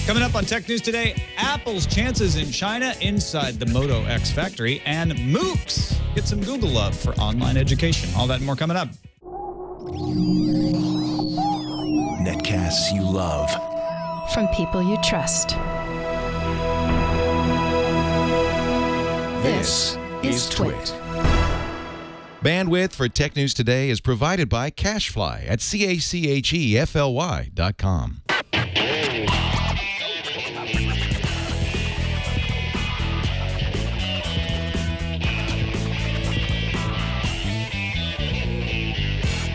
Coming up on Tech News Today, Apple's chances in China inside the Moto X factory, and MOOCs get some Google love for online education. All that and more coming up. Netcasts you love. From people you trust. This is Twit. Bandwidth for Tech News Today is provided by CashFly at CACHEFLY.com.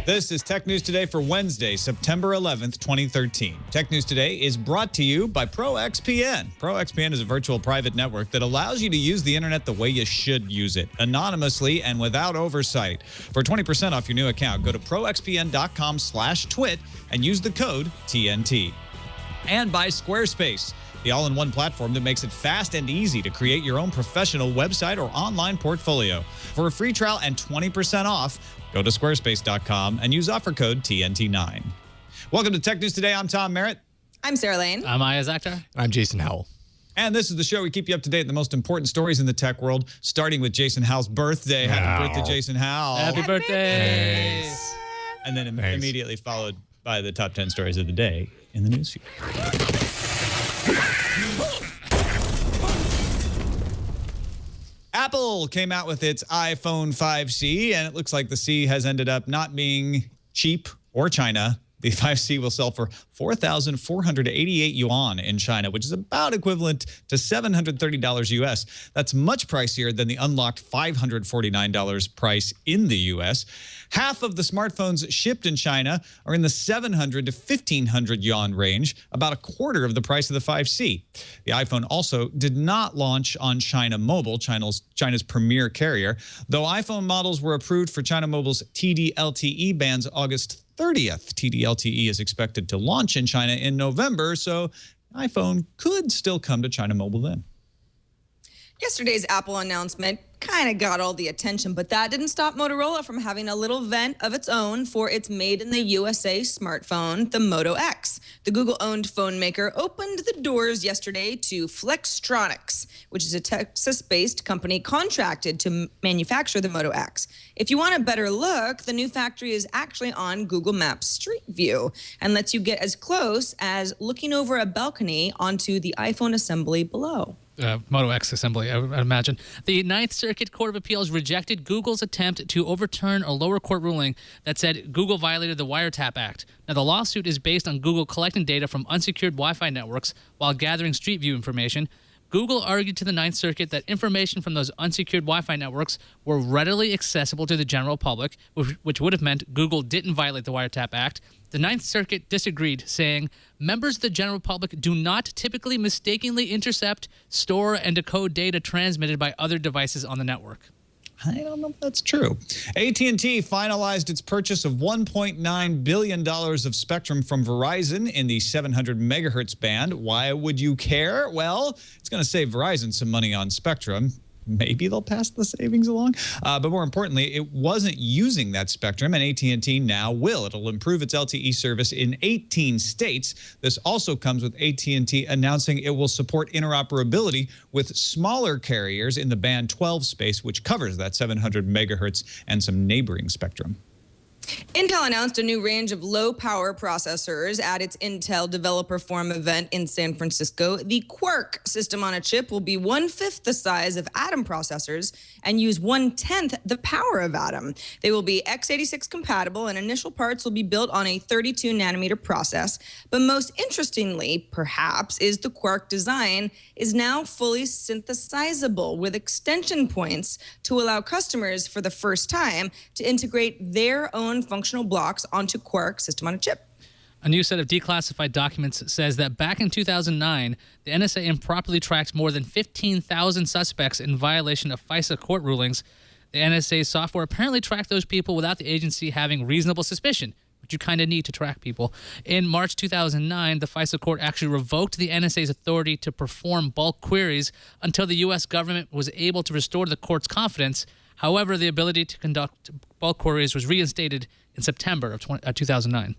This is Tech News Today for Wednesday, September 11th, 2013. Tech News Today is brought to you by ProXPN. ProXPN is a virtual private network that allows you to use the internet the way you should use it, anonymously and without oversight. For 20% off your new account, go to proxpn.com/twit and use the code TNT. And by Squarespace, the all-in-one platform that makes it fast and easy to create your own professional website or online portfolio. For a free trial and 20% off, go to squarespace.com and use offer code TNT9. Welcome to Tech News Today. I'm Tom Merritt. I'm Sarah Lane. I'm Aya Zakhtar. I'm Jason Howell. And this is the show we keep you up to date on the most important stories in the tech world, starting with Jason Howell's birthday. Happy birthday, Jason Howell. Happy birthday. Nice. And then immediately followed by the top 10 stories of the day in the newsfeed. Apple came out with its iPhone 5C, and it looks like the C has ended up not being cheap or China. The 5C will sell for 4,488 yuan in China, which is about equivalent to $730 US. That's much pricier than the unlocked $549 price in the US. Half of the smartphones shipped in China are in the 700 to 1,500 yuan range, about a quarter of the price of the 5C. The iPhone also did not launch on China Mobile, China's premier carrier, though iPhone models were approved for China Mobile's TD-LTE bands August 30th. TD-LTE is expected to launch in China in November, so iPhone could still come to China Mobile then. Yesterday's Apple announcement kind of got all the attention, but that didn't stop Motorola from having a little event of its own for its made in the USA smartphone, the Moto X. The Google-owned phone maker opened the doors yesterday to Flextronics, which is a Texas-based company contracted to manufacture the Moto X. If you want a better look, the new factory is actually on Google Maps Street View and lets you get as close as looking over a balcony onto the iPhone assembly below. Moto X assembly, I would imagine. The Ninth Circuit Court of Appeals rejected Google's attempt to overturn a lower court ruling that said Google violated the Wiretap Act. Now, the lawsuit is based on Google collecting data from unsecured Wi-Fi networks while gathering Street View information. Google argued to the Ninth Circuit that information from those unsecured Wi-Fi networks were readily accessible to the general public, which would have meant Google didn't violate the Wiretap Act. The Ninth Circuit disagreed, saying members of the general public do not typically mistakenly intercept, store, and decode data transmitted by other devices on the network. I don't know if that's true. AT&T finalized its purchase of $1.9 billion of spectrum from Verizon in the 700 megahertz band. Why would you care? Well, it's going to save Verizon some money on spectrum. Maybe they'll pass the savings along. But more importantly, it wasn't using that spectrum, and AT&T now will. It'll improve its LTE service in 18 states. This also comes with AT&T announcing it will support interoperability with smaller carriers in the band 12 space, which covers that 700 megahertz and some neighboring spectrum. Intel announced a new range of low-power processors at its Intel Developer Forum event in San Francisco. The Quark system on a chip will be 1/5 the size of Atom processors and use 1/10 the power of Atom. They will be x86 compatible, and initial parts will be built on a 32-nanometer process. But most interestingly, perhaps, is the Quark design is now fully synthesizable with extension points to allow customers for the first time to integrate their own functional blocks onto Quark system on a chip. A new set of declassified documents says that back in 2009, the NSA improperly tracked more than 15,000 suspects in violation of FISA court rulings. The NSA's software apparently tracked those people without the agency having reasonable suspicion, which you kind of need to track people. In March 2009, the FISA court actually revoked the NSA's authority to perform bulk queries until the U.S. government was able to restore the court's confidence. However, the ability to conduct bulk queries was reinstated in September of 2009.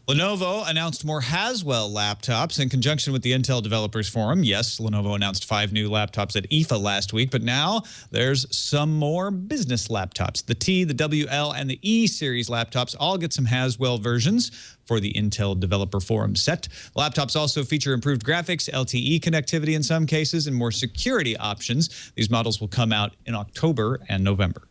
Lenovo announced more Haswell laptops in conjunction with the Intel Developers Forum. Yes, Lenovo announced 5 new laptops at IFA last week, but now there's some more business laptops. The T, the WL, and the E series laptops all get some Haswell versions for the Intel Developer Forum set. Laptops also feature improved graphics, LTE connectivity in some cases, and more security options. These models will come out in October and November.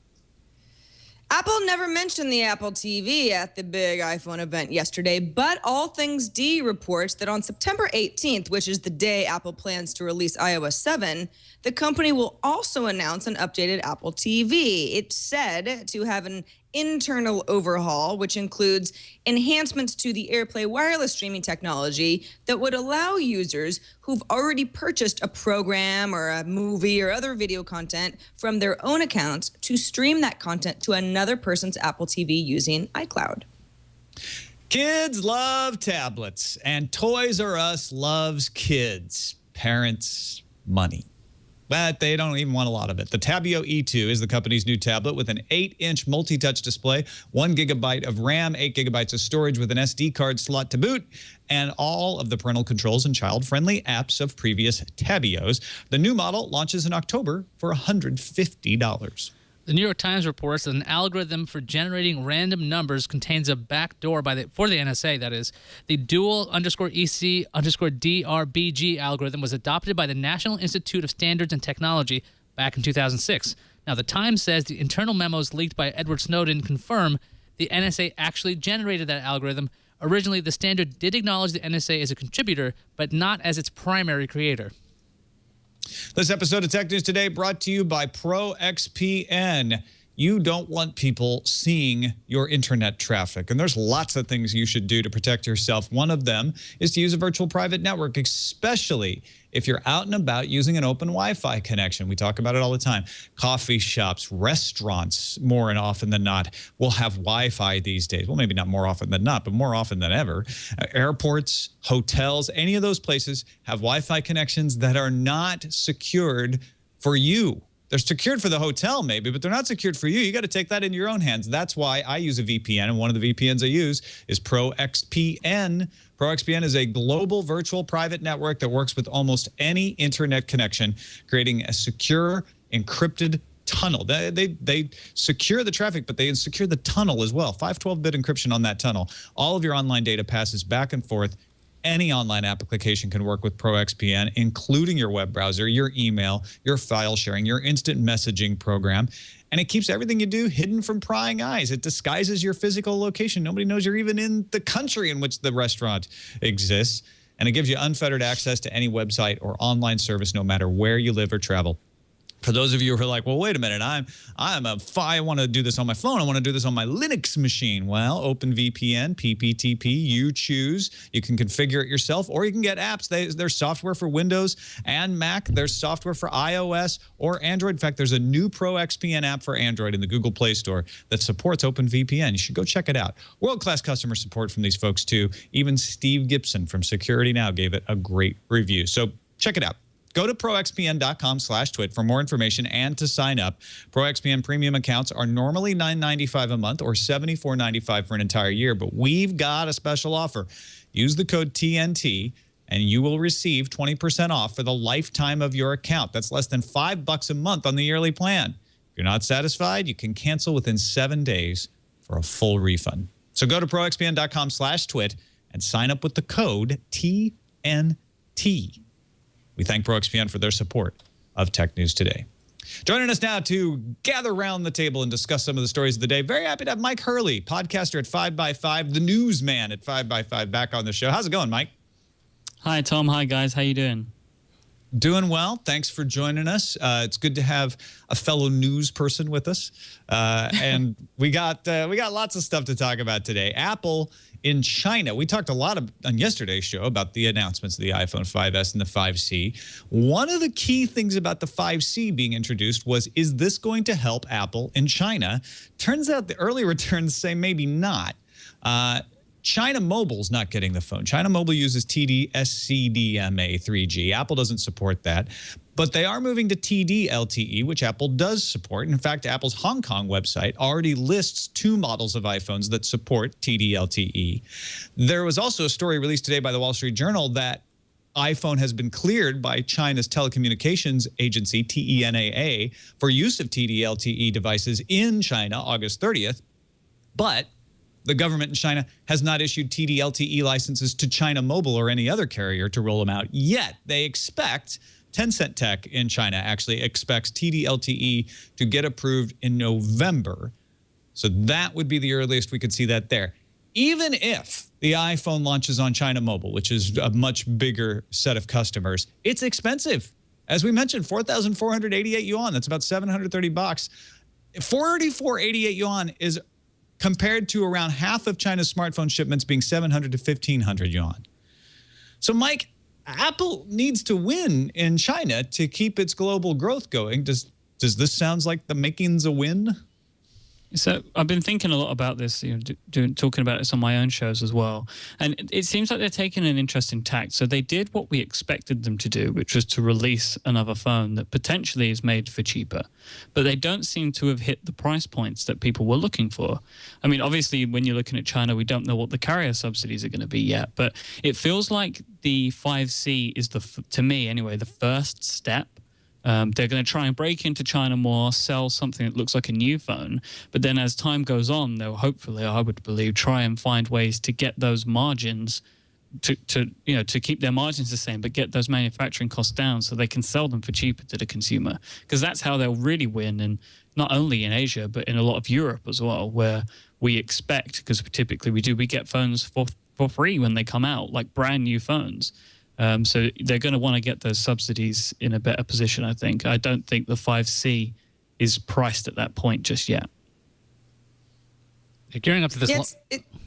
Apple never mentioned the Apple TV at the big iPhone event yesterday, but All Things D reports that on September 18th, which is the day Apple plans to release iOS 7, the company will also announce an updated Apple TV. It's said to have an internal overhaul, which includes enhancements to the AirPlay wireless streaming technology that would allow users who've already purchased a program or a movie or other video content from their own accounts to stream that content to another person's Apple TV using iCloud. Kids love tablets, and Toys R Us loves kids. Parents, money. But they don't even want a lot of it. The Tabio E2 is the company's new tablet with an 8-inch multi-touch display, 1 gigabyte of RAM, 8 gigabytes of storage with an SD card slot to boot, and all of the parental controls and child-friendly apps of previous Tabios. The new model launches in October for $150. The New York Times reports that an algorithm for generating random numbers contains a backdoor for the NSA, that is. The dual_EC_DRBG algorithm was adopted by the National Institute of Standards and Technology back in 2006. Now, the Times says the internal memos leaked by Edward Snowden confirm the NSA actually generated that algorithm. Originally, the standard did acknowledge the NSA as a contributor, but not as its primary creator. This episode of Tech News Today brought to you by ProXPN. You don't want people seeing your internet traffic, and there's lots of things you should do to protect yourself. One of them is to use a virtual private network, especially if you're out and about using an open Wi-Fi connection. We talk about it all the time. Coffee shops, restaurants, more and often than not, will have Wi-Fi these days. Well, maybe not more often than not, but more often than ever. Airports, hotels, any of those places have Wi-Fi connections that are not secured for you. They're secured for the hotel maybe, but they're not secured for you. You got to take that into your own hands. That's why I use a VPN, and one of the VPNs I use is ProXPN. ProXPN is a global virtual private network that works with almost any internet connection, creating a secure, encrypted tunnel. They secure the traffic, but they secure the tunnel as well. 512-bit encryption on that tunnel. All of your online data passes back and forth. Any online application can work with ProXPN, including your web browser, your email, your file sharing, your instant messaging program. And it keeps everything you do hidden from prying eyes. It disguises your physical location. Nobody knows you're even in the country in which the restaurant exists. And it gives you unfettered access to any website or online service, no matter where you live or travel. For those of you who are like, well, wait a minute, I want to do this on my phone. I want to do this on my Linux machine. Well, OpenVPN, PPTP, you choose. You can configure it yourself, or you can get apps. There's software for Windows and Mac. There's software for iOS or Android. In fact, there's a new ProXPN app for Android in the Google Play Store that supports OpenVPN. You should go check it out. World-class customer support from these folks, too. Even Steve Gibson from Security Now gave it a great review. So check it out. Go to proxpn.com/twit for more information and to sign up. ProXPN premium accounts are normally $9.95 a month or $74.95 for an entire year, but we've got a special offer. Use the code TNT and you will receive 20% off for the lifetime of your account. That's less than $5 a month on the yearly plan. If you're not satisfied, you can cancel within 7 days for a full refund. So go to proxpn.com/twit and sign up with the code TNT. We thank ProXPN for their support of Tech News Today. Joining us now to gather around the table and discuss some of the stories of the day. Very happy to have Mike Hurley, podcaster at 5x5, the newsman at 5x5, back on the show. How's it going, Mike? Hi, Tom. Hi, guys. How you doing? Doing well. Thanks for joining us. It's good to have a fellow news person with us. And we got lots of stuff to talk about today. Apple in China. We talked a lot on yesterday's show about the announcements of the iPhone 5S and the 5C. One of the key things about the 5C being introduced was, is this going to help Apple in China? Turns out the early returns say maybe not. China Mobile's not getting the phone. China Mobile uses TD-SCDMA 3G. Apple doesn't support that. But they are moving to TD-LTE, which Apple does support. In fact, Apple's Hong Kong website already lists 2 models of iPhones that support TD-LTE. There was also a story released today by the Wall Street Journal that iPhone has been cleared by China's telecommunications agency, TENAA, for use of TD-LTE devices in China August 30th. But the government in China has not issued TD-LTE licenses to China Mobile or any other carrier to roll them out yet. They expect, Tencent Tech in China actually expects TD-LTE to get approved in November. So that would be the earliest we could see that there. Even if the iPhone launches on China Mobile, which is a much bigger set of customers, it's expensive. As we mentioned, 4,488 yuan. That's about 730 bucks. 4,488 yuan is compared to around half of China's smartphone shipments being 700 to 1,500 yuan. So, Mike, Apple needs to win in China to keep its global growth going. Does this sound like the makings a win? So I've been thinking a lot about this, talking about this on my own shows as well. And it seems like they're taking an interesting tack. So they did what we expected them to do, which was to release another phone that potentially is made for cheaper. But they don't seem to have hit the price points that people were looking for. I mean, obviously, when you're looking at China, we don't know what the carrier subsidies are going to be yet. But it feels like the 5C is, to me anyway, the first step. They're going to try and break into China more, sell something that looks like a new phone. But then as time goes on, they'll hopefully, I would believe, try and find ways to get those margins to keep their margins the same, but get those manufacturing costs down so they can sell them for cheaper to the consumer. Because that's how they'll really win, and not only in Asia, but in a lot of Europe as well, where we expect, because typically we get phones for free when they come out, like brand new phones. So they're going to want to get those subsidies in a better position, I think. I don't think the 5C is priced at that point just yet. Gearing up to this.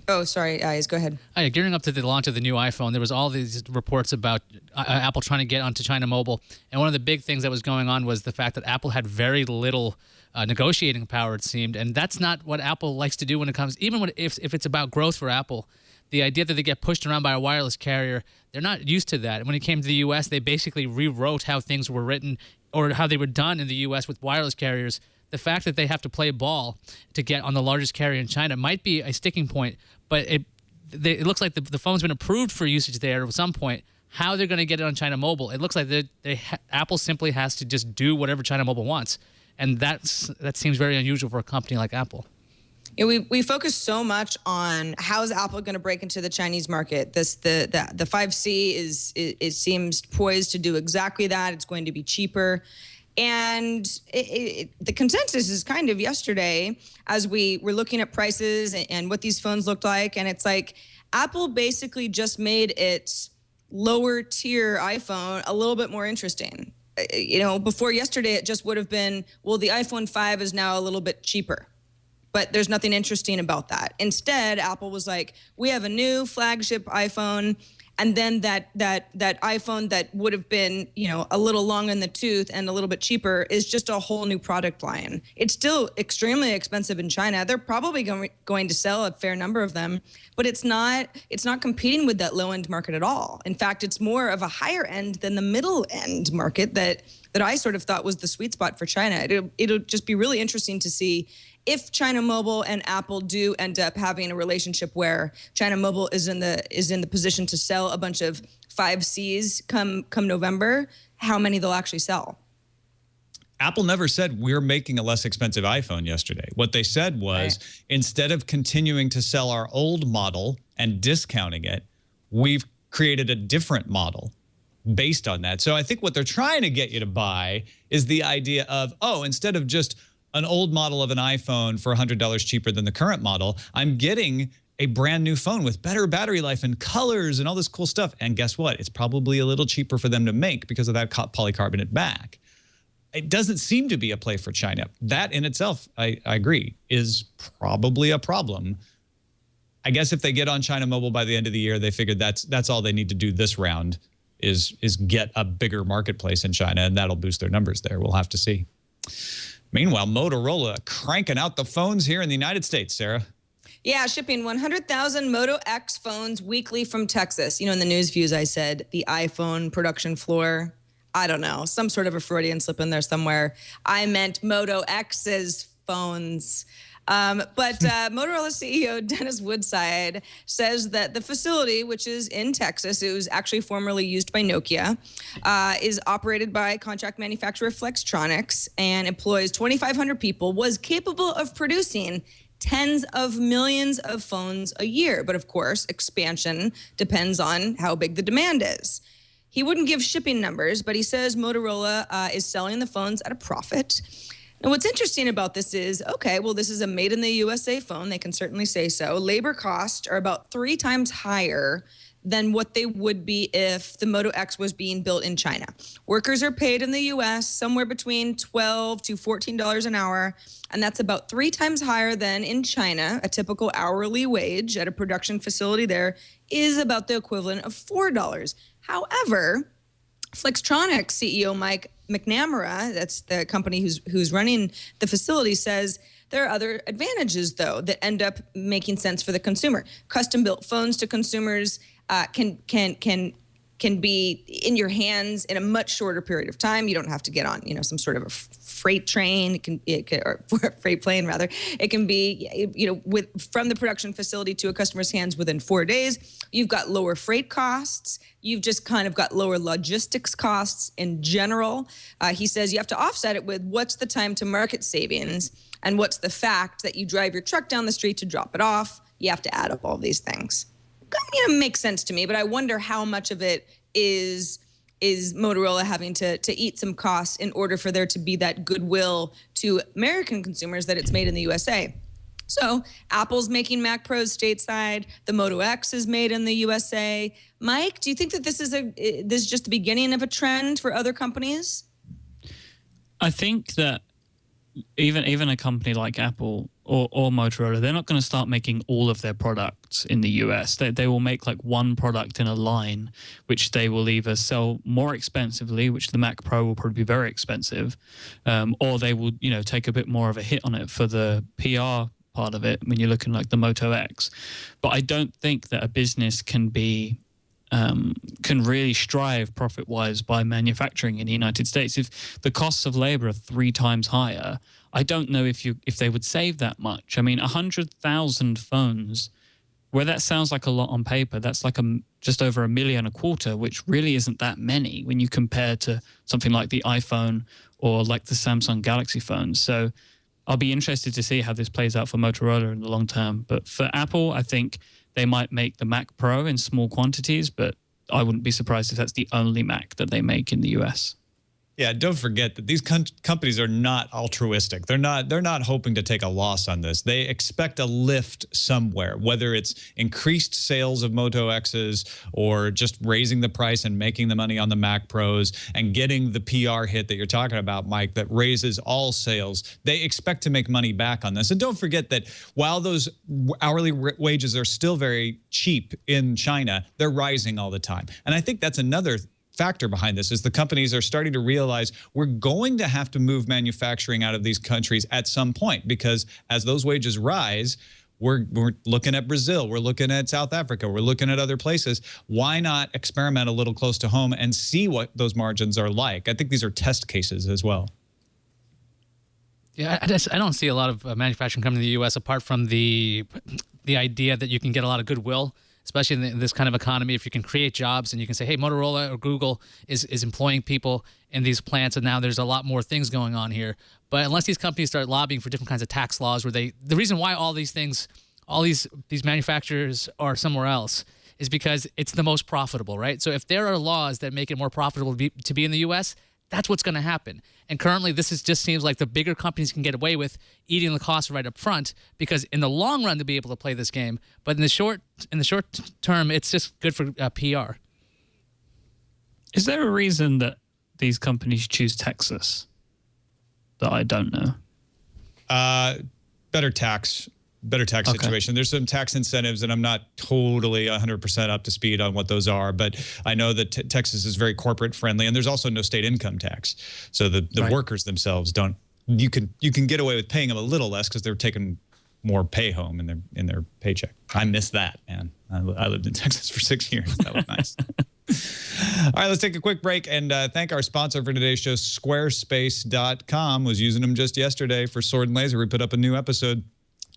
Oh, sorry, Ayaz, go ahead. Gearing up to the launch of the new iPhone, there was all these reports about Apple trying to get onto China Mobile. And one of the big things that was going on was the fact that Apple had very little negotiating power, it seemed. And that's not what Apple likes to do when it comes, if it's about growth for Apple. The idea that they get pushed around by a wireless carrier, they're not used to that. And when it came to the U.S., they basically rewrote how things were written or how they were done in the U.S. with wireless carriers. The fact that they have to play ball to get on the largest carrier in China might be a sticking point, but it looks like the phone's been approved for usage there at some point. How they're going to get it on China Mobile, it looks like Apple simply has to just do whatever China Mobile wants. And that seems very unusual for a company like Apple. We focus so much on how is Apple going to break into the Chinese market. The 5C it seems poised to do exactly that. It's going to be cheaper. And the consensus is kind of yesterday as we were looking at prices and what these phones looked like. And it's like Apple basically just made its lower tier iPhone a little bit more interesting. Before yesterday, it just would have been, well, the iPhone 5 is now a little bit cheaper. But there's nothing interesting about that. Instead, Apple was like, we have a new flagship iPhone, and then that iPhone that would have been, a little long in the tooth and a little bit cheaper is just a whole new product line. It's still extremely expensive in China. They're probably going to sell a fair number of them, but it's not competing with that low end market at all. In fact, it's more of a higher end than the middle end market that I sort of thought was the sweet spot for China. It'll just be really interesting to see if China Mobile and Apple do end up having a relationship where China Mobile is in the position to sell a bunch of 5Cs come November, how many they'll actually sell. Apple never said we're making a less expensive iPhone yesterday. What they said was, instead of continuing to sell our old model and discounting it, we've created a different model based on that. So I think what they're trying to get you to buy is the idea of, instead of just an old model of an iPhone for $100 cheaper than the current model, I'm getting a brand new phone with better battery life and colors and all this cool stuff. And guess what? It's probably a little cheaper for them to make because of that polycarbonate back. It doesn't seem to be a play for China. That in itself, I agree, is probably a problem. I guess if they get on China Mobile by the end of the year, they figured that's all they need to do this round is get a bigger marketplace in China, and that'll boost their numbers there. We'll have to see. Meanwhile, Motorola cranking out the phones here in the United States, Sarah. Yeah, shipping 100,000 Moto X phones weekly from Texas. In the news views, I said the iPhone production floor. I don't know, some sort of a Freudian slip in there somewhere. I meant Moto X's phones. But Motorola CEO Dennis Woodside says that the facility, which is in Texas, it was actually formerly used by Nokia, is operated by contract manufacturer Flextronics and employs 2,500 people, was capable of producing tens of millions of phones a year. But of course, expansion depends on how big the demand is. He wouldn't give shipping numbers, but he says Motorola is selling the phones at a profit. And what's interesting about this is, okay, well, this is a made in the USA phone. They can certainly say so. Labor costs are about 3 times higher than what they would be if the Moto X was being built in China. Workers are paid in the US somewhere between $12 to $14 an hour, and that's about 3 times higher than in China. A typical hourly wage at a production facility there is about the equivalent of $4. However, Flextronics CEO Mike McNamara, that's the company who's running the facility, says there are other advantages, though, that end up making sense for the consumer. Custom-built phones to consumers can be in your hands in a much shorter period of time. You don't have to get on, some sort of a freight train. Or freight plane rather. It can be, from the production facility to a customer's hands within 4 days. You've got lower freight costs. You've just kind of got lower logistics costs in general. He says you have to offset it with what's the time to market savings and what's the fact that you drive your truck down the street to drop it off. You have to add up all these things. Makes sense to me, but I wonder how much of it is Motorola having to eat some costs in order for there to be that goodwill to American consumers that it's made in the USA. So Apple's making Mac Pros stateside. The Moto X is made in the USA. Mike, do you think that this is just the beginning of a trend for other companies? I think that even a company like Apple or Motorola, they're not going to start making all of their products in the US. They will make like one product in a line, which they will either sell more expensively, which the Mac Pro will probably be very expensive, or they will, take a bit more of a hit on it for the PR part of it when you're looking like the Moto X. But I don't think that a business can really strive profit-wise by manufacturing in the United States. If the costs of labor are 3 times higher, I don't know if they would save that much. I mean, 100,000 phones, where that sounds like a lot on paper, that's like just over 1.25 million, which really isn't that many when you compare to something like the iPhone or like the Samsung Galaxy phones. So I'll be interested to see how this plays out for Motorola in the long term. But for Apple, I think they might make the Mac Pro in small quantities, but I wouldn't be surprised if that's the only Mac that they make in the US. Yeah, don't forget that these companies are not altruistic. They're not hoping to take a loss on this. They expect a lift somewhere, whether it's increased sales of Moto X's or just raising the price and making the money on the Mac Pros and getting the PR hit that you're talking about, Mike, that raises all sales. They expect to make money back on this. And don't forget that while those hourly wages are still very cheap in China, they're rising all the time. And I think that's another factor behind this is the companies are starting to realize we're going to have to move manufacturing out of these countries at some point, because as those wages rise, we're looking at Brazil, we're looking at South Africa, we're looking at other places. Why not experiment a little close to home and see what those margins are like? I think these are test cases as well. Yeah, I don't see a lot of manufacturing coming to the U.S. apart from the idea that you can get a lot of goodwill, especially in this kind of economy. If you can create jobs and you can say, hey, Motorola or Google is employing people in these plants, and now there's a lot more things going on here. But unless these companies start lobbying for different kinds of tax laws where the reason why all these manufacturers are somewhere else is because it's the most profitable, right? So if there are laws that make it more profitable to be in the U.S., that's what's going to happen. And currently, just seems like the bigger companies can get away with eating the cost right up front, because in the long run they'll be able to play this game. But in the short term, it's just good for PR. Is there a reason that these companies choose Texas that I don't know? Better tax situation. There's some tax incentives, and I'm not totally 100% up to speed on what those are, but I know that Texas is very corporate friendly, and there's also no state income tax. So the right. Workers themselves don't. You can get away with paying them a little less because they're taking more pay home in their paycheck. I miss that, man. I lived in Texas for 6 years. That was nice. All right, let's take a quick break and thank our sponsor for today's show, Squarespace.com. Was using them just yesterday for Sword and Laser. We put up a new episode.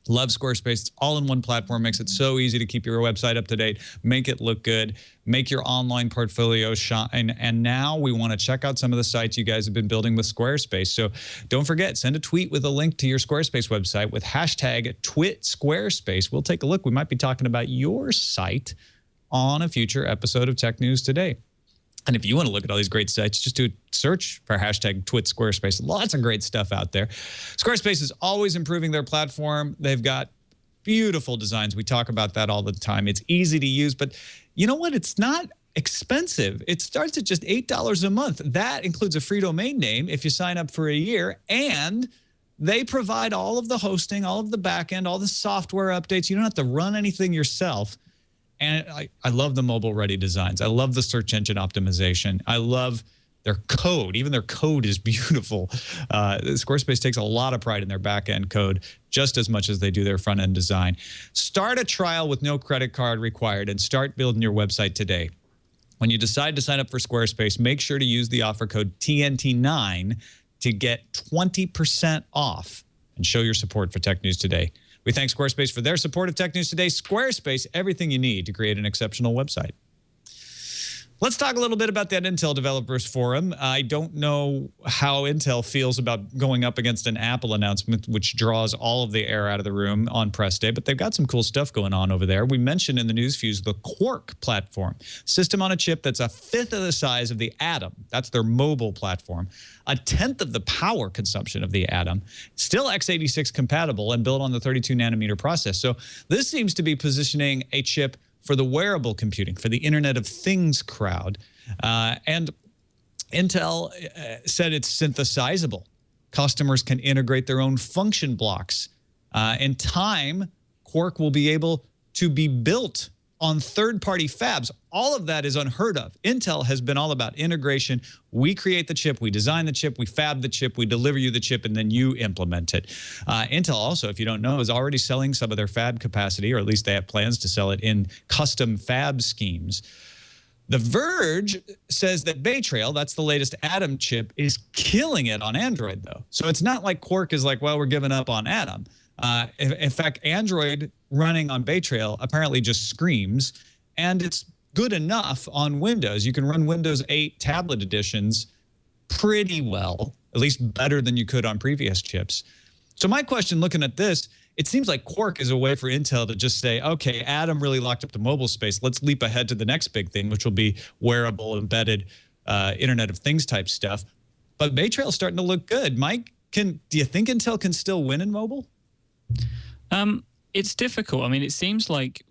Love Squarespace. It's all in one platform. Makes it so easy to keep your website up to date, make it look good, make your online portfolio shine. And now we want to check out some of the sites you guys have been building with Squarespace. So don't forget, send a tweet with a link to your Squarespace website with hashtag #TwitSquarespace. We'll take a look. We might be talking about your site on a future episode of Tech News Today. And if you want to look at all these great sites, just do a search for hashtag #TwitSquarespace. Lots of great stuff out there. Squarespace is always improving their platform. They've got beautiful designs. We talk about that all the time. It's easy to use, but you know what? It's not expensive. It starts at just $8 a month. That includes a free domain name if you sign up for a year, and they provide all of the hosting, all of the backend, all the software updates. You don't have to run anything yourself. And I love the mobile-ready designs. I love the search engine optimization. I love their code. Even their code is beautiful. Squarespace takes a lot of pride in their back-end code, just as much as they do their front-end design. Start a trial with no credit card required and start building your website today. When you decide to sign up for Squarespace, make sure to use the offer code TNT9 to get 20% off and show your support for Tech News Today. We thank Squarespace for their support of Tech News Today. Squarespace, everything you need to create an exceptional website. Let's talk a little bit about that Intel Developers Forum. I don't know how Intel feels about going up against an Apple announcement, which draws all of the air out of the room on press day, but they've got some cool stuff going on over there. We mentioned in the news fuse the Quark platform, system on a chip that's a fifth of the size of the Atom. That's their mobile platform. A tenth of the power consumption of the Atom, still x86 compatible and built on the 32-nanometer process. So this seems to be positioning a chip for the wearable computing, for the Internet of Things crowd. And Intel said it's synthesizable. Customers can integrate their own function blocks. In time, Quark will be able to be built on third-party fabs. All of that is unheard of. Intel has been all about integration. We create the chip, we design the chip, we fab the chip, we deliver you the chip, and then you implement it. Intel also, if you don't know, is already selling some of their fab capacity, or at least they have plans to sell it in custom fab schemes. The Verge says that Bay Trail, that's the latest Atom chip, is killing it on Android, though. So it's not like Quark is like, well, we're giving up on Atom. In fact, Android running on Bay Trail apparently just screams, and it's good enough on Windows. You can run Windows 8 tablet editions pretty well, at least better than you could on previous chips. So my question looking at this, it seems like Quark is a way for Intel to just say, okay, Atom really locked up the mobile space. Let's leap ahead to the next big thing, which will be wearable, embedded, Internet of Things type stuff. But Bay Trail's starting to look good. Mike, do you think Intel can still win in mobile? It's difficult. I mean, it seems like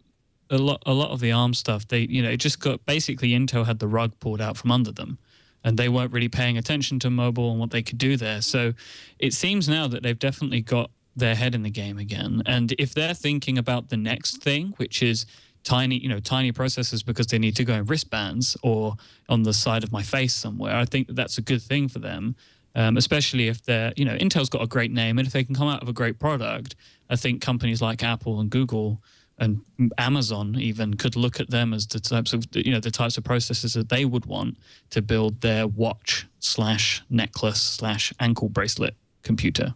a lot of the ARM stuff, it just got, basically Intel had the rug pulled out from under them, and they weren't really paying attention to mobile and what they could do there. So it seems now that they've definitely got their head in the game again. And if they're thinking about the next thing, which is tiny processors because they need to go in wristbands or on the side of my face somewhere, I think that's a good thing for them. Especially if they're, Intel's got a great name, and if they can come out of a great product, I think companies like Apple and Google and Amazon even could look at them as the types of, the types of processors that they would want to build their watch/necklace/ankle bracelet computer.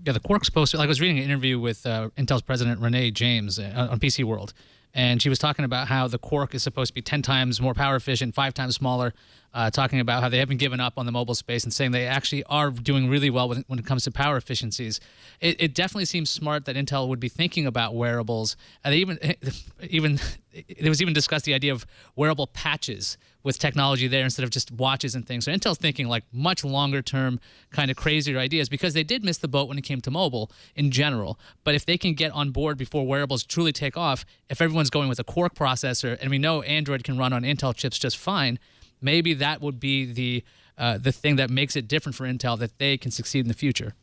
Yeah, the Quark's supposed to, I was reading an interview with Intel's president, Renee James, on PC World, and she was talking about how the Quark is supposed to be 10 times more power efficient, 5 times smaller, talking about how they haven't given up on the mobile space and saying they actually are doing really well when it comes to power efficiencies. It definitely seems smart that Intel would be thinking about wearables. And there was even discussed the idea of wearable patches with technology there instead of just watches and things. So Intel's thinking like much longer term kind of crazier ideas, because they did miss the boat when it came to mobile in general. But if they can get on board before wearables truly take off, if everyone's going with a Quark processor, and we know Android can run on Intel chips just fine, maybe that would be the thing that makes it different for Intel, that they can succeed in the future.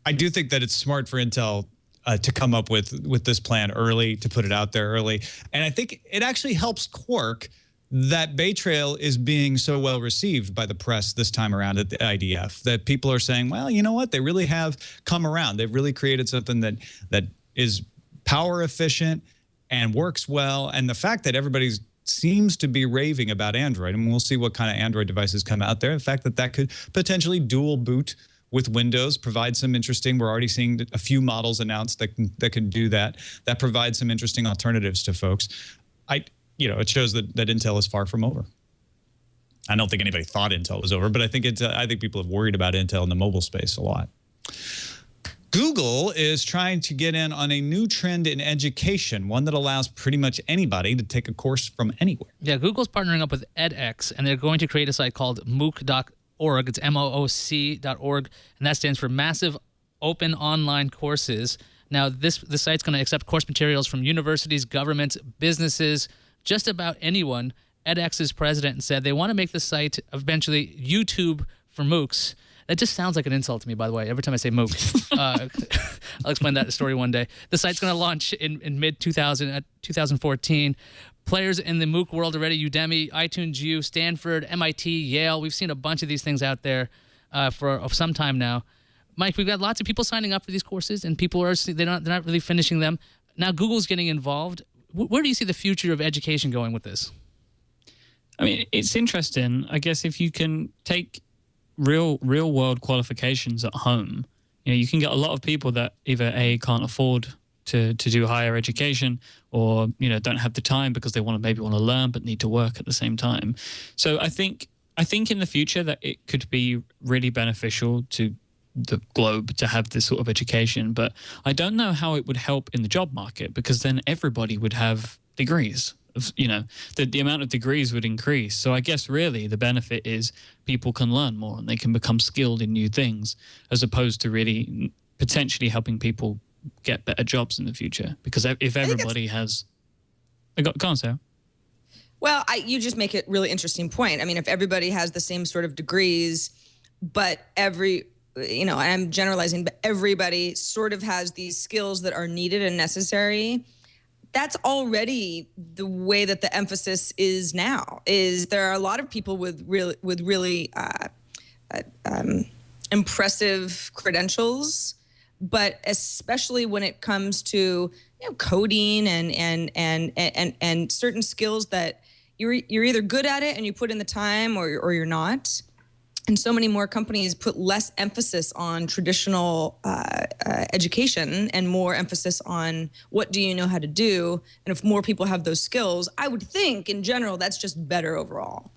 I do think that it's smart for Intel to come up with this plan early, to put it out there early. And I think it actually helps Quark that Bay Trail is being so well received by the press this time around at the IDF, that people are saying, well, you know what? They really have come around. They've really created something that is power efficient and works well. And the fact that everybody seems to be raving about Android, and we'll see what kind of Android devices come out there. The fact that that could potentially dual boot with Windows provides some interesting, we're already seeing a few models announced that can do that. That provides some interesting alternatives to folks. It shows that Intel is far from over. I don't think anybody thought Intel was over, but I think people have worried about Intel in the mobile space a lot. Google is trying to get in on a new trend in education, one that allows pretty much anybody to take a course from anywhere. Yeah, Google's partnering up with edX, and they're going to create a site called MOOC.org. It's MOOC.org, and that stands for Massive Open Online Courses. Now, this site's going to accept course materials from universities, governments, businesses, just about anyone. edX's president said they want to make the site eventually YouTube for MOOCs. That just sounds like an insult to me, by the way, every time I say MOOC. I'll explain that story one day. The site's going to launch in mid-2014. Players in the MOOC world already, Udemy, iTunes U, Stanford, MIT, Yale. We've seen a bunch of these things out there for some time now. Mike, we've got lots of people signing up for these courses, and people they're not really finishing them. Now Google's getting involved. Where do you see the future of education going with this? I mean, it's interesting. I guess if you can take real world qualifications at home, you can get a lot of people that either can't afford to do higher education, or don't have the time because they maybe want to learn but need to work at the same time. So I think in the future that it could be really beneficial to the globe to have this sort of education, but I don't know how it would help in the job market, because then everybody would have degrees. The amount of degrees would increase. So I guess really the benefit is people can learn more and they can become skilled in new things, as opposed to really potentially helping people get better jobs in the future. Because if everybody has... Go on, Sarah. Well, you just make a really interesting point. I mean, if everybody has the same sort of degrees, but I'm generalizing, but everybody sort of has these skills that are needed and necessary, that's already the way that the emphasis is now. There are a lot of people with really impressive credentials, but especially when it comes to coding and certain skills that you're either good at it and you put in the time, or you're not. And so many more companies put less emphasis on traditional education and more emphasis on what do you know how to do. And if more people have those skills, I would think in general that's just better overall.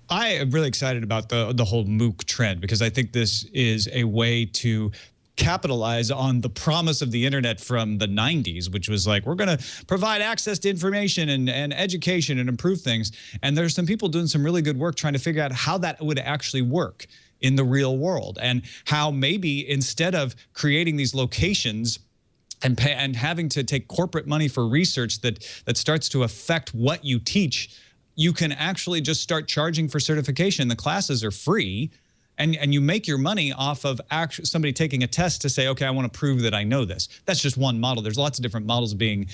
I am really excited about the whole MOOC trend, because I think this is a way to capitalize on the promise of the internet from the 90s, which was like, we're going to provide access to information and education and improve things. And there's some people doing some really good work trying to figure out how that would actually work in the real world, and how maybe instead of creating these locations and having to take corporate money for research that starts to affect what you teach, you can actually just start charging for certification. The classes are free. And you make your money off of somebody taking a test to say, okay, I want to prove that I know this. That's just one model. There's lots of different models being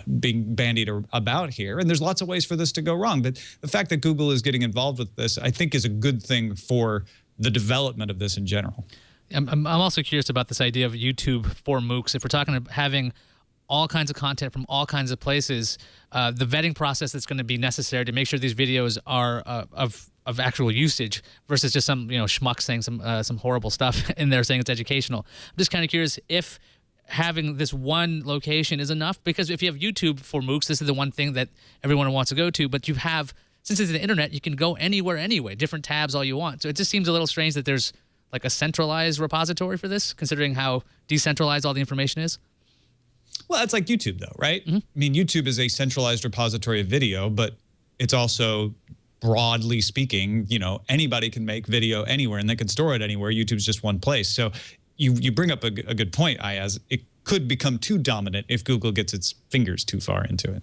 bandied about here, and there's lots of ways for this to go wrong. But the fact that Google is getting involved with this, I think, is a good thing for the development of this in general. I'm also curious about this idea of YouTube for MOOCs. If we're talking about having all kinds of content from all kinds of places, the vetting process that's going to be necessary to make sure these videos are of actual usage versus just some schmuck saying some horrible stuff in there saying it's educational. I'm just kind of curious if having this one location is enough, because if you have YouTube for MOOCs, this is the one thing that everyone wants to go to, but you have, since it's the internet, you can go anywhere anyway, different tabs all you want. So it just seems a little strange that there's like a centralized repository for this, considering how decentralized all the information is. Well, it's like YouTube though, right? Mm-hmm. I mean, YouTube is a centralized repository of video, but it's also, broadly speaking, anybody can make video anywhere and they can store it anywhere. YouTube's just one place. So you bring up a good point, Ayaz. It could become too dominant if Google gets its fingers too far into it.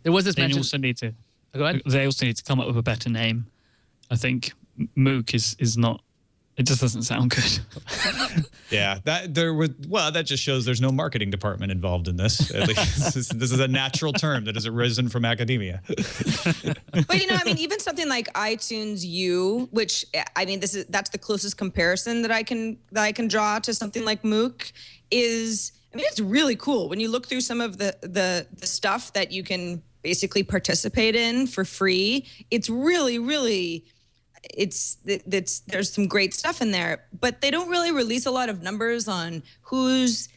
There was this They mention. also need to. Go ahead. They also need to come up with a better name. I think MOOC is not. It just doesn't sound good. Yeah, that just shows there's no marketing department involved in this. At least this is a natural term that has arisen from academia. But even something like iTunes U, which that's the closest comparison that I can draw to something like MOOC, is I mean, it's really cool when you look through some of the stuff that you can basically participate in for free. It's really, really, there's some great stuff in there, but they don't really release a lot of numbers on who's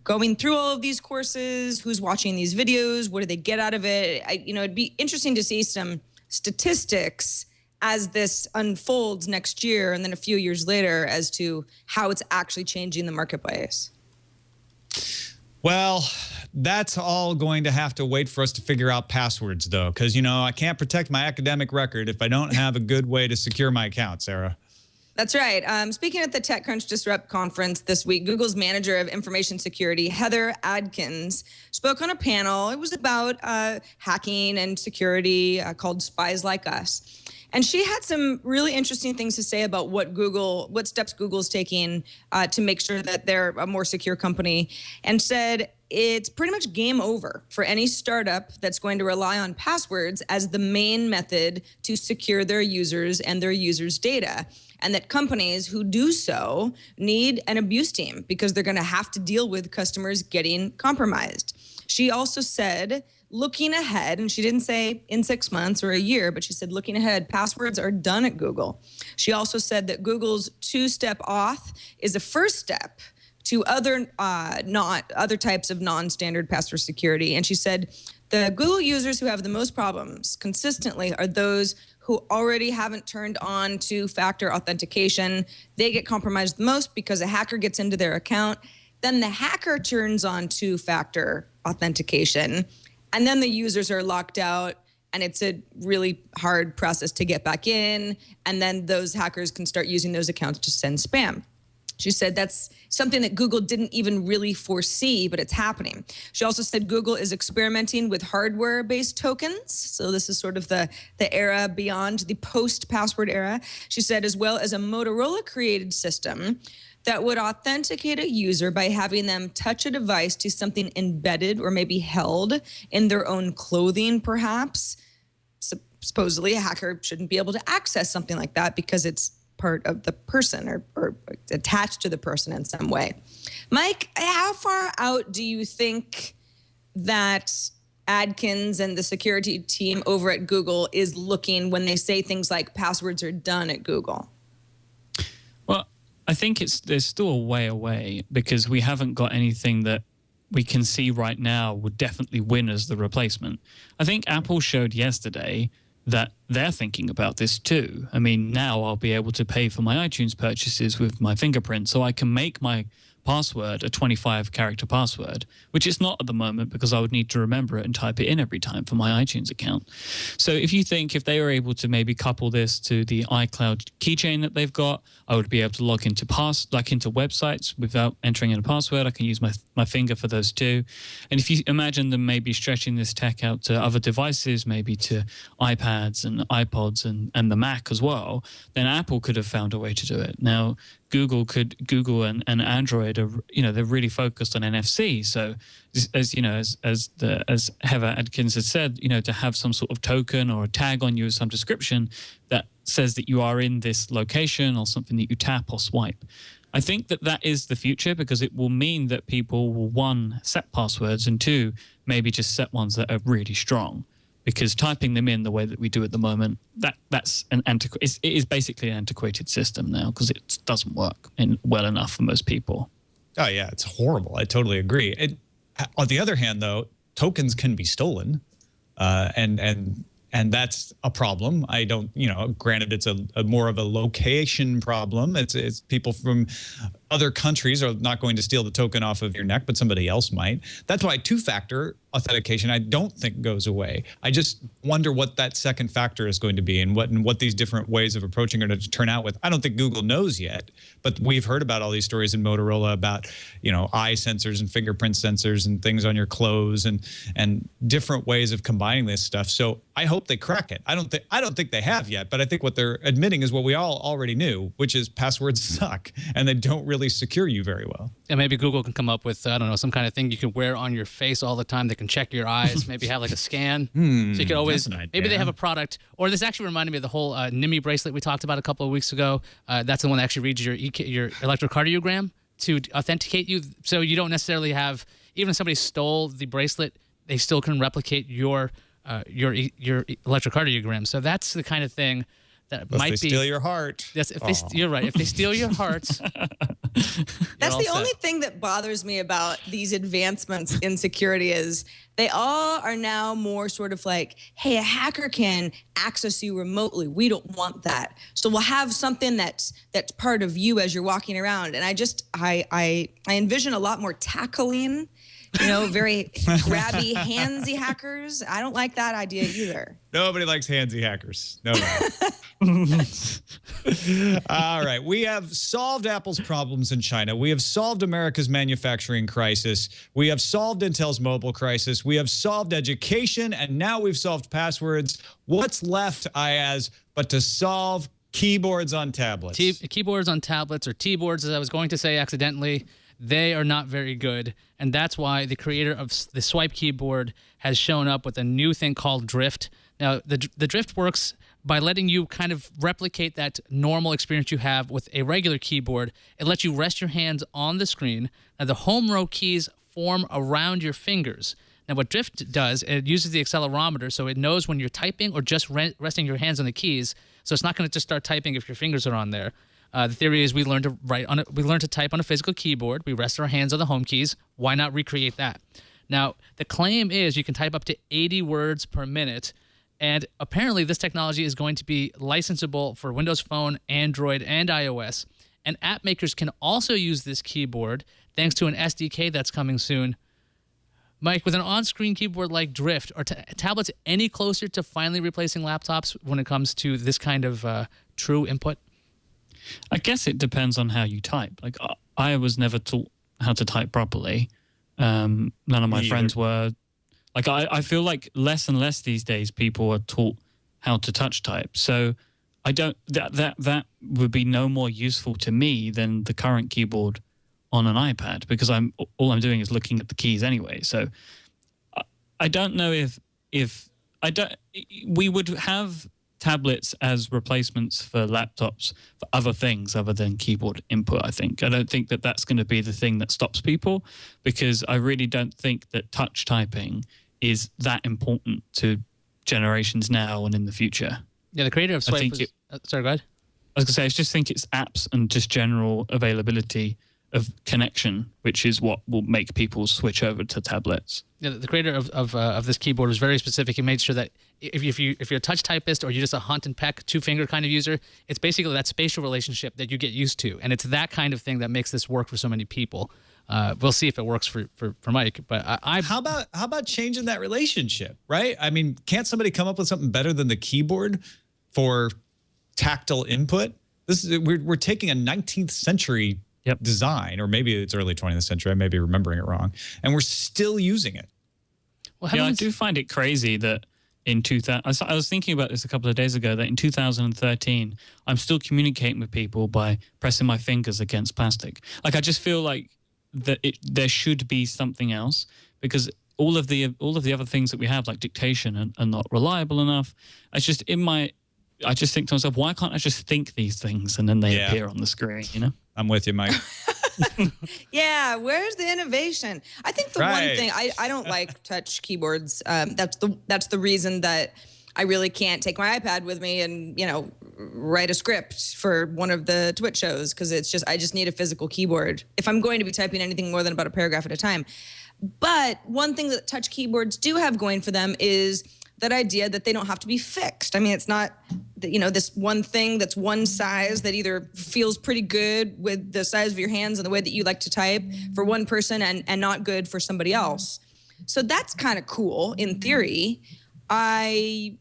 going through all of these courses, who's watching these videos, what do they get out of it. It'd be interesting to see some statistics as this unfolds next year and then a few years later as to how it's actually changing the marketplace. Well, that's all going to have to wait for us to figure out passwords, though, because, I can't protect my academic record if I don't have a good way to secure my account, Sarah. That's right. Speaking at the TechCrunch Disrupt conference this week, Google's manager of information security, Heather Adkins, spoke on a panel. It was about hacking and security called Spies Like Us. And she had some really interesting things to say about what steps Google's taking to make sure that they're a more secure company, and said it's pretty much game over for any startup that's going to rely on passwords as the main method to secure their users and their users' data. And that companies who do so need an abuse team because they're going to have to deal with customers getting compromised. She also said, looking ahead, and she didn't say in 6 months or a year, but she said looking ahead, passwords are done at Google. She also said that Google's two-step auth is a first step to other types of non-standard password security. And she said the Google users who have the most problems consistently are those who already haven't turned on two-factor authentication. They get compromised the most because a hacker gets into their account. Then the hacker turns on two-factor authentication, and then the users are locked out, and it's a really hard process to get back in. And then those hackers can start using those accounts to send spam. She said that's something that Google didn't even really foresee, but it's happening. She also said Google is experimenting with hardware-based tokens. So this is sort of the era beyond the post-password era. She said, as well as a Motorola-created system that would authenticate a user by having them touch a device to something embedded or maybe held in their own clothing, perhaps. Supposedly, a hacker shouldn't be able to access something like that because it's part of the person or attached to the person in some way. Mike, how far out do you think that Adkins and the security team over at Google is looking when they say things like passwords are done at Google? Well, I think there's still a way away because we haven't got anything that we can see right now would definitely win as the replacement. I think Apple showed yesterday that they're thinking about this too. I mean, now I'll be able to pay for my iTunes purchases with my fingerprint, so I can make my password a 25-character password, which it's not at the moment because I would need to remember it and type it in every time for my iTunes account. So if they were able to maybe couple this to the iCloud keychain that they've got, I would be able to log into into websites without entering in a password. I can use my finger for those too. And if you imagine them maybe stretching this tech out to other devices, maybe to iPads and iPods and the Mac as well, then Apple could have found a way to do it. Now, Google and Android are, they're really focused on NFC. So as Heather Adkins has said, to have some sort of token or a tag on you of some description that says that you are in this location or something that you tap or swipe. I think that is the future because it will mean that people will, one, set passwords, and two, maybe just set ones that are really strong. Because typing them in the way that we do at the moment, that's it is basically an antiquated system now because it doesn't work well enough for most people. Oh, yeah, it's horrible. I totally agree. On the other hand, though, tokens can be stolen, and that's a problem. I don't, granted, it's a more of a location problem. It's people from other countries are not going to steal the token off of your neck, but somebody else might. That's why two-factor authentication, I don't think goes away. I just wonder what that second factor is going to be and what these different ways of approaching it are to turn out with. I don't think Google knows yet, but we've heard about all these stories in Motorola about, eye sensors and fingerprint sensors and things on your clothes and different ways of combining this stuff. So I hope they crack it. I don't think they have yet, but I think what they're admitting is what we all already knew, which is passwords suck and they don't really secure you very well. And maybe Google can come up with, I don't know, some kind of thing you can wear on your face all the time that can check your eyes, maybe have like a scan. So you can always, maybe they have a product, or this actually reminded me of the whole NIMI bracelet we talked about a couple of weeks ago. That's the one that actually reads your electrocardiogram. to authenticate you, so you don't necessarily have, even if somebody stole the bracelet, they still can replicate your electrocardiogram. So that's the kind of thing that might be. Steal your heart. Yes, you're right. If they steal your heart, that's the only thing that bothers me about these advancements in security is they all are now more sort of like, hey, a hacker can access you remotely. We don't want that. So we'll have something that's part of you as you're walking around. And I envision a lot more tackling, very grabby, handsy hackers. I don't like that idea either. Nobody likes handsy hackers. Nobody. All right. We have solved Apple's problems in China. We have solved America's manufacturing crisis. We have solved Intel's mobile crisis. We have solved education. And now we've solved passwords. What's left, Ayaz, but to solve keyboards on tablets? Keyboards on tablets, or T-boards, as I was going to say accidentally. They are not very good, and that's why the creator of the swipe keyboard has shown up with a new thing called Drift. Now, the Drift works by letting you kind of replicate that normal experience you have with a regular keyboard. It lets you rest your hands on the screen. Now, the home row keys form around your fingers. Now, what Drift does, it uses the accelerometer, so it knows when you're typing or just resting your hands on the keys, so it's not going to just start typing if your fingers are on there. The theory is we learn to type on a physical keyboard. We rest our hands on the home keys. Why not recreate that? Now, the claim is you can type up to 80 words per minute, and apparently this technology is going to be licensable for Windows Phone, Android, and iOS. And app makers can also use this keyboard thanks to an SDK that's coming soon. Mike, with an on-screen keyboard like Drift, are tablets any closer to finally replacing laptops when it comes to this kind of true input? I guess it depends on how you type. Like, I was never taught how to type properly. None of my friends were. Like, I feel like less and less these days people are taught how to touch type. So I don't. That would be no more useful to me than the current keyboard on an iPad, because all I'm doing is looking at the keys anyway. So I don't know if we would have tablets as replacements for laptops for other things other than keyboard input. I don't think that that's going to be the thing that stops people, because I really don't think that touch typing is that important to generations now and in the future. Yeah, the creator of Swipe sorry, go ahead. I was going to say, I just think it's apps and just general availability of connection, which is what will make people switch over to tablets. Yeah, the creator of this keyboard was very specific. He made sure that if you're a touch typist or you're just a hunt and peck two-finger kind of user, it's basically that spatial relationship that you get used to, and it's that kind of thing that makes this work for so many people. We'll see if it works for Mike, but how about changing that relationship, right? I mean, can't somebody come up with something better than the keyboard for tactile input? We're taking a 19th century design, or maybe it's early 20th century. I may be remembering it wrong, and we're still using it. Well, I do find it crazy that in 2000, I was thinking about this a couple of days ago, that in 2013, I'm still communicating with people by pressing my fingers against plastic. Like, I just feel like that there should be something else, because all of the other things that we have, like dictation, are not reliable enough. I just think to myself, why can't I just think these things and then they appear on the screen? I'm with you, Mike. Yeah, where's the innovation? I think the one thing I don't like touch keyboards. That's the reason that I really can't take my iPad with me and write a script for one of the Twitch shows, because I just need a physical keyboard if I'm going to be typing anything more than about a paragraph at a time. But one thing that touch keyboards do have going for them is that idea that they don't have to be fixed. I mean, it's not, this one thing that's one size that either feels pretty good with the size of your hands and the way that you like to type for one person and not good for somebody else. So that's kind of cool in theory. I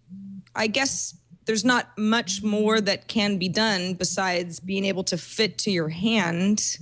guess there's not much more that can be done besides being able to fit to your hand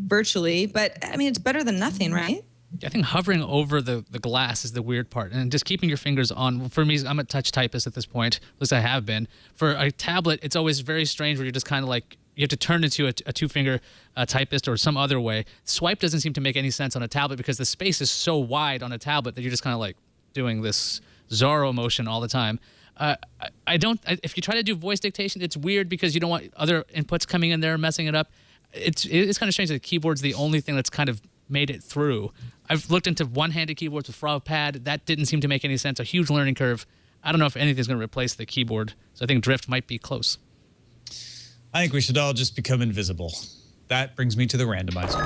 virtually. But I mean, it's better than nothing, right? I think hovering over the glass is the weird part, and just keeping your fingers on. For me, I'm a touch typist at this point, at least I have been. For a tablet, it's always very strange where you're just kind of like, you have to turn into a two-finger typist or some other way. Swipe doesn't seem to make any sense on a tablet because the space is so wide on a tablet that you're just kind of like doing this Zorro motion all the time. If you try to do voice dictation, it's weird because you don't want other inputs coming in there and messing it up. it's kind of strange that the keyboard's the only thing that's kind of made it through. I've looked into one-handed keyboards with frog pad. That didn't seem to make any sense. A huge learning curve. I don't know if anything's going to replace the keyboard. So I think Drift might be close. I think we should all just become invisible. That brings me to the randomizer.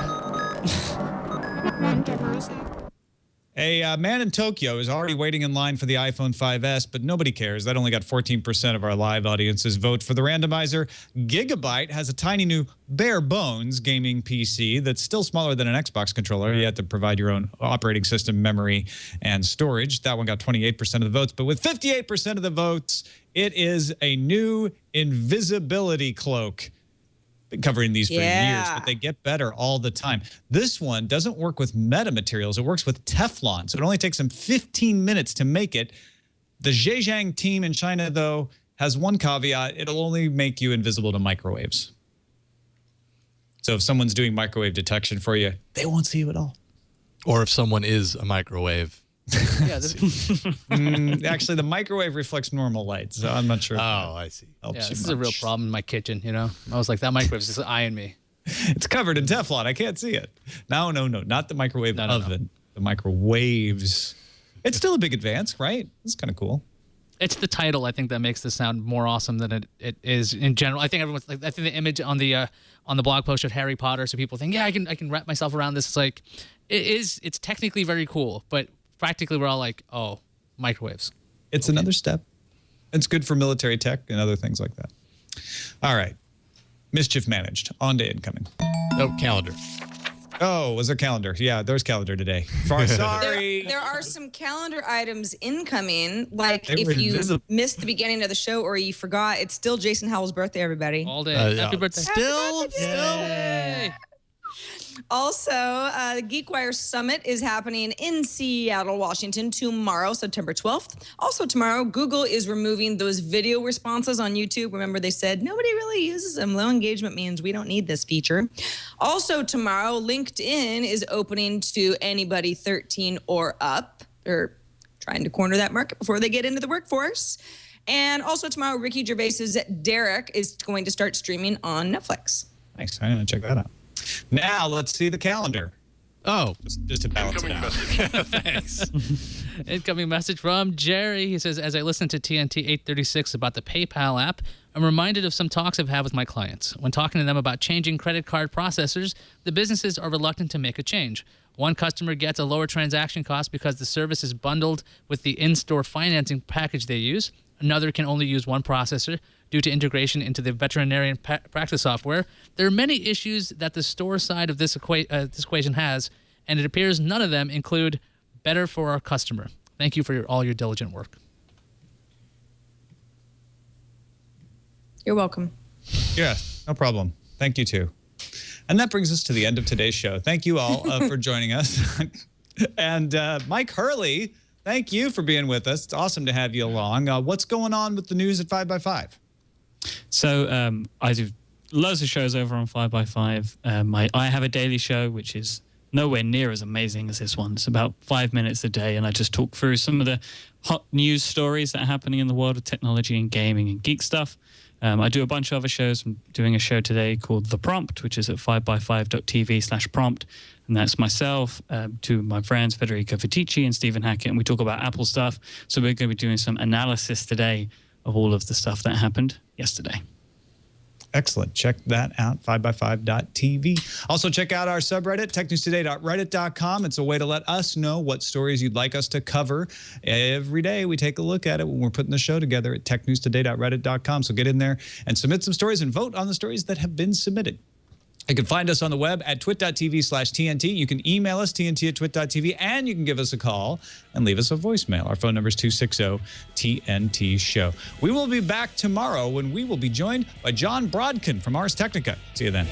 A man in Tokyo is already waiting in line for the iPhone 5S, but nobody cares. That only got 14% of our live audience's vote for the randomizer. Gigabyte has a tiny new bare bones gaming PC that's still smaller than an Xbox controller. You have to provide your own operating system, memory, and storage. That one got 28% of the votes, but with 58% of the votes, it is a new invisibility cloak. Been covering these for years, but they get better all the time. This one doesn't work with metamaterials. It works with Teflon, so it only takes them 15 minutes to make it. The Zhejiang team in China, though, has one caveat. It'll only make you invisible to microwaves. So if someone's doing microwave detection for you, they won't see you at all. Or if someone is a microwave. Yeah, Actually, the microwave reflects normal light, so I'm not sure. Oh, I see. this is a real problem in my kitchen, you know? I was like, that microwave's just eyeing me. It's covered in Teflon. I can't see it. No, not the microwave oven. The microwaves. It's still a big advance, right? It's kind of cool. It's the title, I think, that makes this sound more awesome than it is in general. I think everyone's like, I think the image on the blog post of Harry Potter, so people think, yeah, I can wrap myself around this. It's like, it's technically very cool, but practically we're all like, oh, microwaves. It's another step. It's good for military tech and other things like that. All right. Mischief managed. On to incoming. Oh, calendar. Oh, was there calendar? Yeah, there's calendar today. Sorry. There are some calendar items incoming. Like if you missed the beginning of the show or you forgot, it's still Jason Howell's birthday, everybody. All day. Happy birthday. Still? Yay. Also, the GeekWire Summit is happening in Seattle, Washington tomorrow, September 12th. Also tomorrow, Google is removing those video responses on YouTube. Remember, they said nobody really uses them. Low engagement means we don't need this feature. Also tomorrow, LinkedIn is opening to anybody 13 or up. They're trying to corner that market before they get into the workforce. And also tomorrow, Ricky Gervais's Derek is going to start streaming on Netflix. Nice. I'm going to check that out. Now let's see the calendar. Oh, just to balance it out. thanks. Incoming message from Jerry. He says, as I listen to TNT 836 about the PayPal app, I'm reminded of some talks I've had with my clients. When talking to them about changing credit card processors, the businesses are reluctant to make a change. One customer gets a lower transaction cost because the service is bundled with the in-store financing package they use. Another can only use one processor due to integration into the veterinarian practice software. There are many issues that the store side of this equation has, and it appears none of them include better for our customer. Thank you for all your diligent work. You're welcome. Yeah, no problem. Thank you, too. And that brings us to the end of today's show. Thank you all for joining us. And Mike Hurley, thank you for being with us. It's awesome to have you along. What's going on with the news at 5x5? So I do loads of shows over on 5x5. I have a daily show, which is nowhere near as amazing as this one. It's about 5 minutes a day, and I just talk through some of the hot news stories that are happening in the world of technology and gaming and geek stuff. I do a bunch of other shows. I'm doing a show today called The Prompt, which is at 5x5.tv/prompt. And that's myself, two of my friends, Federico Fetici and Stephen Hackett, and we talk about Apple stuff. So we're going to be doing some analysis today of all of the stuff that happened yesterday. Excellent. Check that out, 5x5.tv. Also, check out our subreddit, technewstoday.reddit.com. It's a way to let us know what stories you'd like us to cover. Every day we take a look at it when we're putting the show together at technewstoday.reddit.com. So get in there and submit some stories and vote on the stories that have been submitted. You can find us on the web at twit.tv/TNT. You can email us, tnt@twit.tv, and you can give us a call and leave us a voicemail. Our phone number is 260-TNT-SHOW. We will be back tomorrow when we will be joined by John Brodkin from Ars Technica. See you then.